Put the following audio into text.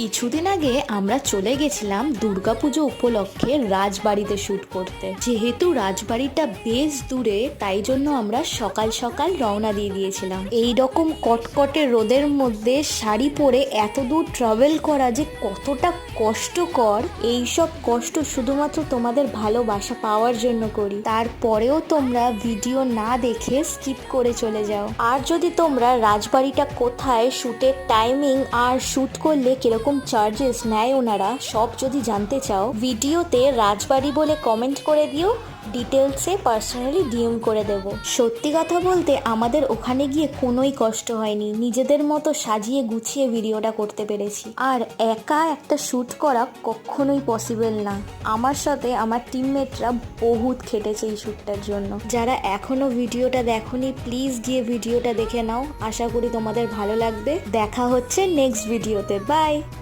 কিছুদিন আগে আমরা চলে গেছিলাম দুর্গাপুজো উপলক্ষে রাজবাড়িতে শ্যুট করতে। যেহেতু রাজবাড়িটা বেশ দূরে, তাই জন্য আমরা সকাল সকাল রওনা দিয়ে দিয়েছিলাম। এই রকম কটকটে রোদের মধ্যে শাড়ি পরে এত দূর ট্রাভেল করা যে কতটা কষ্টকর, এই সব কষ্ট শুধুমাত্র তোমাদের ভালোবাসা পাওয়ার জন্য করি। তারপরেও তোমরা ভিডিও না দেখে স্কিপ করে চলে যাও। আর যদি তোমরা রাজবাড়িটা কোথায়, শ্যুটের টাইমিং আর শ্যুট করলে কিরকম চার্জেস নেয় ওনারা, সব যদি জানতে চাও, ভিডিওতে রাজবাড়ি বলে কমেন্ট করে দিও, ডিটেলসে পার্সোনালি ডিএম করে দেব। সত্যি কথা বলতে আমাদের ওখানে গিয়ে কোনোই কষ্ট হয়নি, নিজেদের মতো সাজিয়ে গুছিয়ে ভিডিওটা করতে পেরেছি। আর একা একটা শ্যুট করা কখনোই পসিবল না, আমার সাথে আমার টিমমেটরা বহুত খেটেছে এই শ্যুটটার জন্য। যারা এখনো ভিডিওটা দেখোনি, প্লিজ গিয়ে ভিডিওটা দেখে নাও, আশা করি তোমাদের ভালো লাগবে। দেখা হচ্ছে নেক্সট ভিডিওতে, বাই।